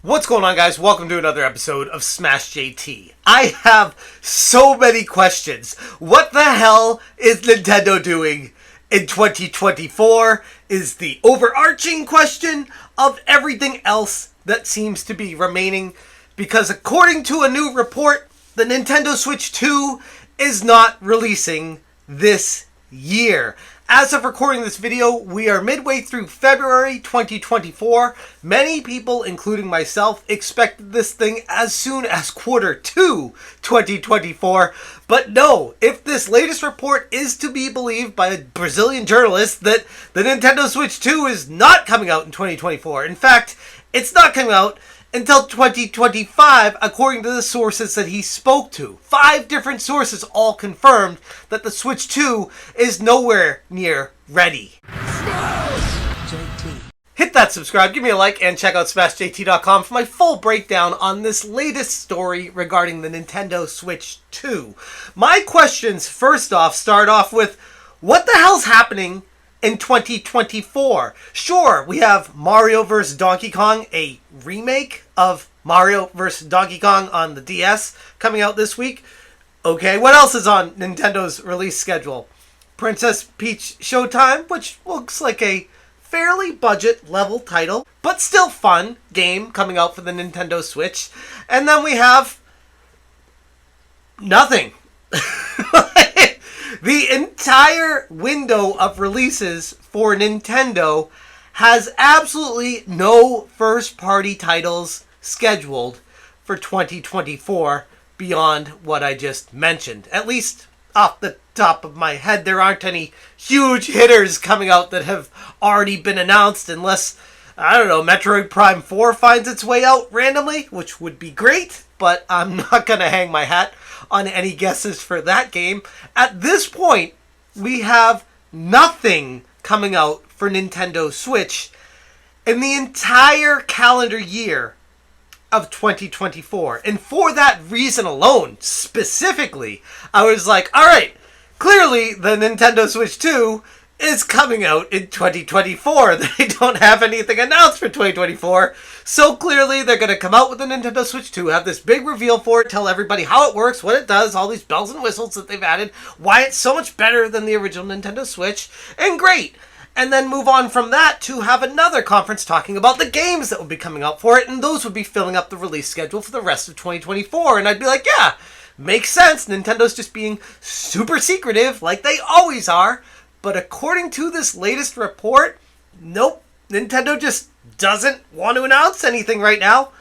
What's going on, guys? Welcome to another episode of Smash JT. I have so many questions. What the hell is Nintendo doing in 2024 is the overarching question of everything else that seems to be remaining, because according to a new report, the Nintendo Switch 2 is not releasing this year. As of recording this video, we are midway through February 2024. Many people, including myself, expected this thing as soon as Q2 2024. But no, if this latest report is to be believed by a Brazilian journalist, that the Nintendo Switch 2 is not coming out in 2024. In fact, it's not coming out until 2025, according to the sources that he spoke to. 5 different sources all confirmed that the Switch 2 is nowhere near ready. Hit that subscribe, give me a like, and check out SmashJT.com for my full breakdown on this latest story regarding the Nintendo Switch 2. My questions, first off, start off with, what the hell's happening in 2024? Sure, we have Mario vs. Donkey Kong, a remake of Mario vs. Donkey Kong on the DS, coming out this week. Okay, what else is on Nintendo's release schedule? Princess Peach Showtime, which looks like a fairly budget-level title, but still fun game coming out for the Nintendo Switch. And then we have nothing. The entire window of releases for Nintendo has absolutely no first-party titles scheduled for 2024 beyond what I just mentioned. At least off the top of my head, there aren't any huge hitters coming out that have already been announced, unless, I don't know, Metroid Prime 4 finds its way out randomly, which would be great, but I'm not going to hang my hat on any guesses for that game. At this point, we have nothing coming out for Nintendo Switch in the entire calendar year of 2024. And for that reason alone, specifically, I was like, alright, clearly the Nintendo Switch 2 is coming out in 2024. They don't have anything announced for 2024, so clearly they're going to come out with the Nintendo Switch 2, have this big reveal for it, tell everybody how it works, what it does, all these bells and whistles that they've added, why it's so much better than the original Nintendo Switch, and great. And then move on from that to have another conference talking about the games that will be coming out for it, and those would be filling up the release schedule for the rest of 2024. And I'd be like, yeah, makes sense. Nintendo's just being super secretive like they always are. But according to this latest report, nope, Nintendo just doesn't want to announce anything right now.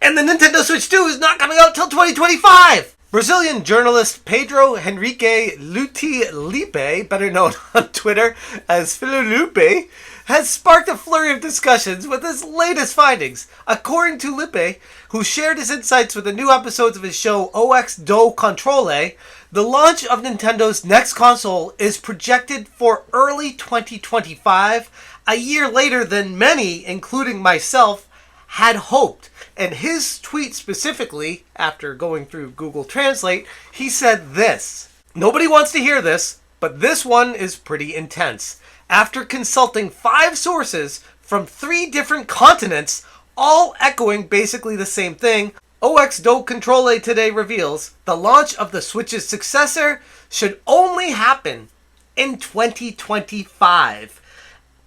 And the Nintendo Switch 2 is not coming out till 2025. Brazilian journalist Pedro Henrique Lupi, better known on Twitter as Filupe, has sparked a flurry of discussions with his latest findings. According to Lupe, who shared his insights with the new episodes of his show OX do Controle, the launch of Nintendo's next console is projected for early 2025, a year later than many, including myself, had hoped. And his tweet specifically, after going through Google Translate, he said this: "Nobody wants to hear this, but this one is pretty intense. After consulting 5 sources from 3 different continents, all echoing basically the same thing, OX do Controle today reveals the launch of the Switch's successor should only happen in 2025.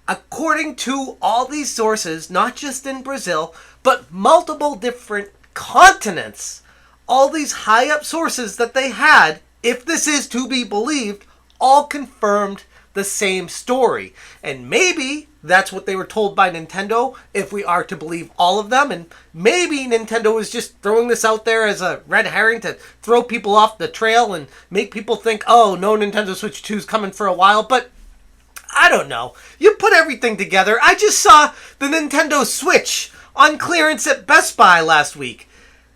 According to all these sources, not just in Brazil, but multiple different continents, all these high-up sources that they had, if this is to be believed, all confirmed the same story. And maybe that's what they were told by Nintendo, if we are to believe all of them. And maybe Nintendo is just throwing this out there as a red herring to throw people off the trail and make people think, oh, no, Nintendo Switch 2 is coming for a while. But I don't know. You put everything together. I just saw the Nintendo Switch on clearance at Best Buy last week.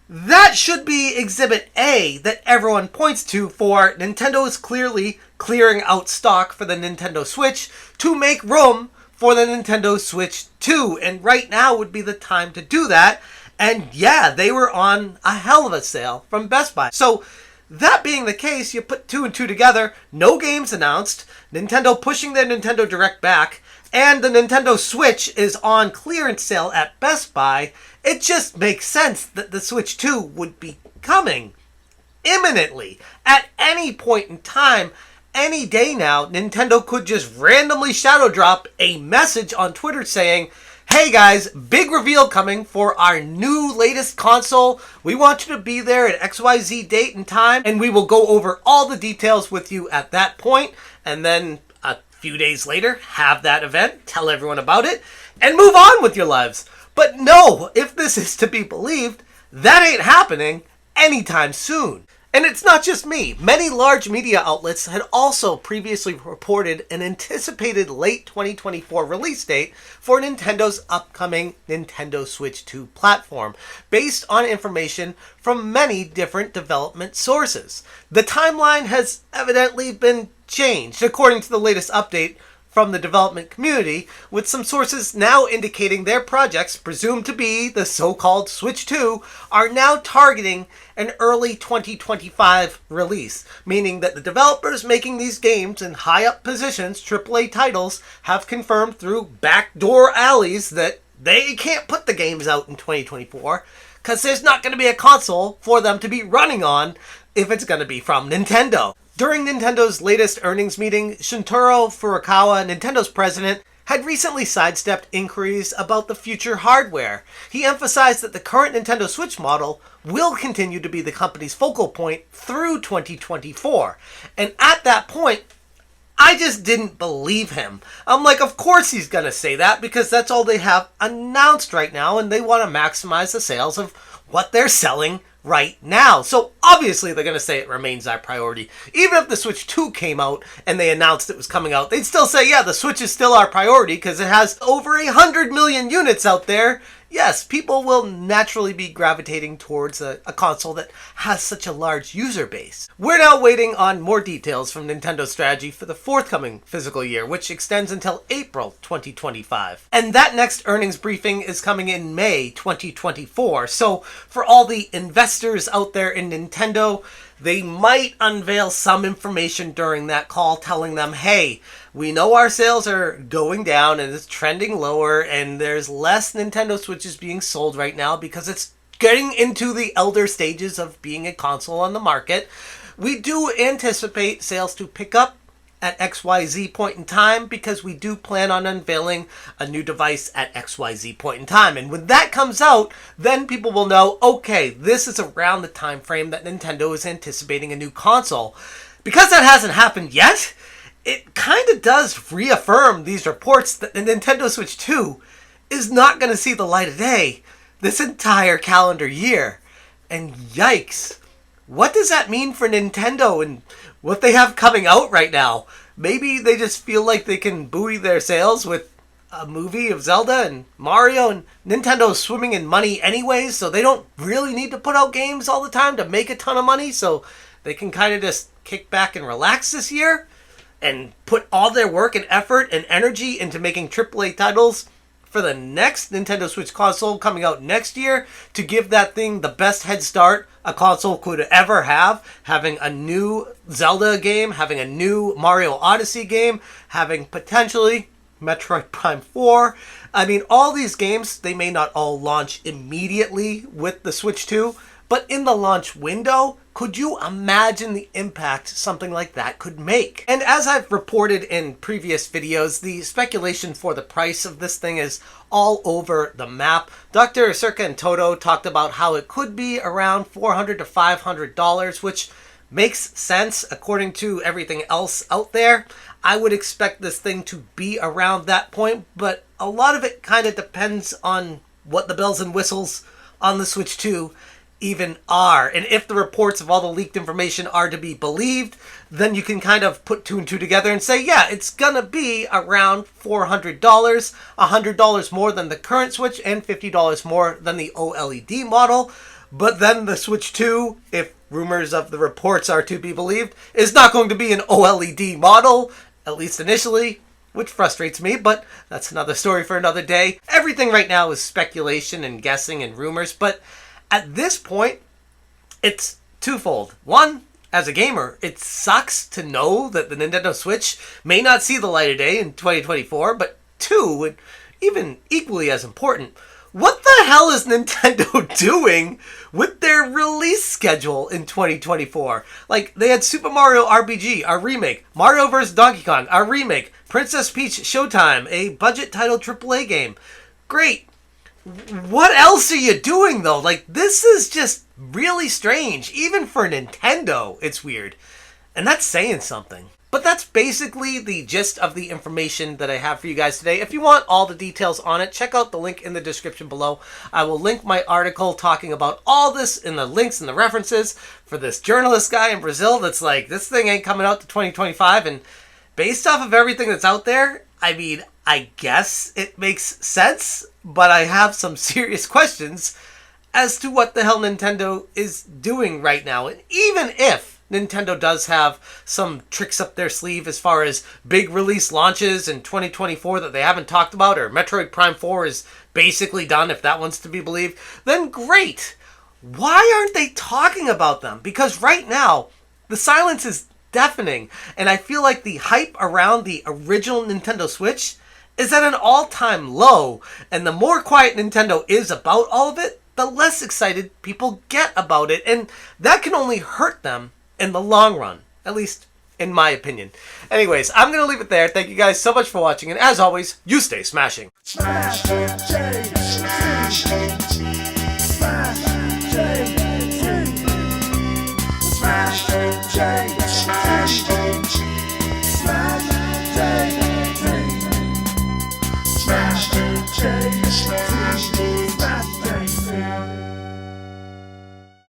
That should be Exhibit A that everyone points to for Nintendo is clearly clearing out stock for the Nintendo Switch to make room for the Nintendo Switch 2. And right now would be the time to do that. And yeah, they were on a hell of a sale from Best Buy. So that being the case, you put 2 and 2 together, no games announced, Nintendo pushing their Nintendo Direct back, and the Nintendo Switch is on clearance sale at Best Buy. It just makes sense that the Switch 2 would be coming imminently. At any point in time, any day now, Nintendo could just randomly shadow drop a message on Twitter saying, hey guys, big reveal coming for our new latest console. We want you to be there at XYZ date and time, and we will go over all the details with you at that point. And then a few days later, have that event, tell everyone about it, and move on with your lives. But no, if this is to be believed, that ain't happening anytime soon. And it's not just me. Many large media outlets had also previously reported an anticipated late 2024 release date for Nintendo's upcoming Nintendo Switch 2 platform, based on information from many different development sources. The timeline has evidently been changed, according to the latest update from the development community, with some sources now indicating their projects, presumed to be the so-called Switch 2, are now targeting an early 2025 release, meaning that the developers making these games in high-up positions, AAA titles, have confirmed through backdoor alleys that they can't put the games out in 2024 because there's not going to be a console for them to be running on if it's going to be from Nintendo. During Nintendo's latest earnings meeting, Shuntaro Furukawa, Nintendo's president, had recently sidestepped inquiries about the future hardware. He emphasized that the current Nintendo Switch model will continue to be the company's focal point through 2024. And at that point, I just didn't believe him. I'm like, of course he's going to say that because that's all they have announced right now, and they want to maximize the sales of what they're selling right now. So obviously they're going to say it remains our priority. Even if the Switch 2 came out and they announced it was coming out, they'd still say, yeah, the Switch is still our priority because it has over 100 million units out there. Yes, people will naturally be gravitating towards a console that has such a large user base. We're now waiting on more details from Nintendo's strategy for the forthcoming fiscal year, which extends until April 2025. And that next earnings briefing is coming in May 2024. So for all the investors out there in Nintendo, they might unveil some information during that call telling them, hey, we know our sales are going down and it's trending lower and there's less Nintendo Switches being sold right now because it's getting into the elder stages of being a console on the market. We do anticipate sales to pick up at XYZ point in time because we do plan on unveiling a new device at XYZ point in time. And when that comes out, then people will know, okay, this is around the time frame that Nintendo is anticipating a new console. Because that hasn't happened yet, it kind of does reaffirm these reports that the Nintendo Switch 2 is not going to see the light of day this entire calendar year. And yikes, what does that mean for Nintendo and what they have coming out right now? Maybe they just feel like they can buoy their sales with a movie of Zelda and Mario, and Nintendo's swimming in money anyways, so they don't really need to put out games all the time to make a ton of money, so they can kind of just kick back and relax this year and put all their work and effort and energy into making AAA titles for the next Nintendo Switch console coming out next year to give that thing the best head start a console could ever have, having a new Zelda game, having a new Mario Odyssey game, having potentially Metroid Prime 4. I mean, all these games, they may not all launch immediately with the Switch 2, but in the launch window, could you imagine the impact something like that could make? And as I've reported in previous videos, the speculation for the price of this thing is all over the map. Dr. Circa and Toto talked about how it could be around $400 to $500, which makes sense according to everything else out there. I would expect this thing to be around that point, but a lot of it kind of depends on what the bells and whistles on the Switch 2 even are. And if the reports of all the leaked information are to be believed, then you can kind of put two and two together and say, yeah, it's gonna be around $400, $100 more than the current Switch and $50 more than the OLED model. But then the Switch 2, if rumors of the reports are to be believed, is not going to be an OLED model, at least initially, which frustrates me, but that's another story for another day. Everything right now is speculation and guessing and rumors, but at this point, it's twofold. One, as a gamer, it sucks to know that the Nintendo Switch may not see the light of day in 2024, but two, and even equally as important, What the hell is Nintendo doing with their release schedule in 2024? Like, they had Super Mario RPG, a remake, Mario vs. Donkey Kong, a remake, Princess Peach Showtime, a budget titled AAA game. Great. What else are you doing, though? Like, this is just really strange. Even for Nintendo, it's weird. And that's saying something. But that's basically the gist of the information that I have for you guys today. If you want all the details on it, check out the link in the description below. I will link my article talking about all this in the links and the references for this journalist guy in Brazil that's like, this thing ain't coming out to 2025. And based off of everything that's out there, I mean, I guess it makes sense, but I have some serious questions as to what the hell Nintendo is doing right now. And even if Nintendo does have some tricks up their sleeve as far as big release launches in 2024 that they haven't talked about, or Metroid Prime 4 is basically done, if that one's to be believed, then great. Why aren't they talking about them? Because right now, the silence is deafening, and I feel like the hype around the original Nintendo Switch is at an all-time low, and the more quiet Nintendo is about all of it, the less excited people get about it, and that can only hurt them in the long run, at least in my opinion. Anyways, I'm going to leave it there. Thank you guys so much for watching, and as always, you stay smashing.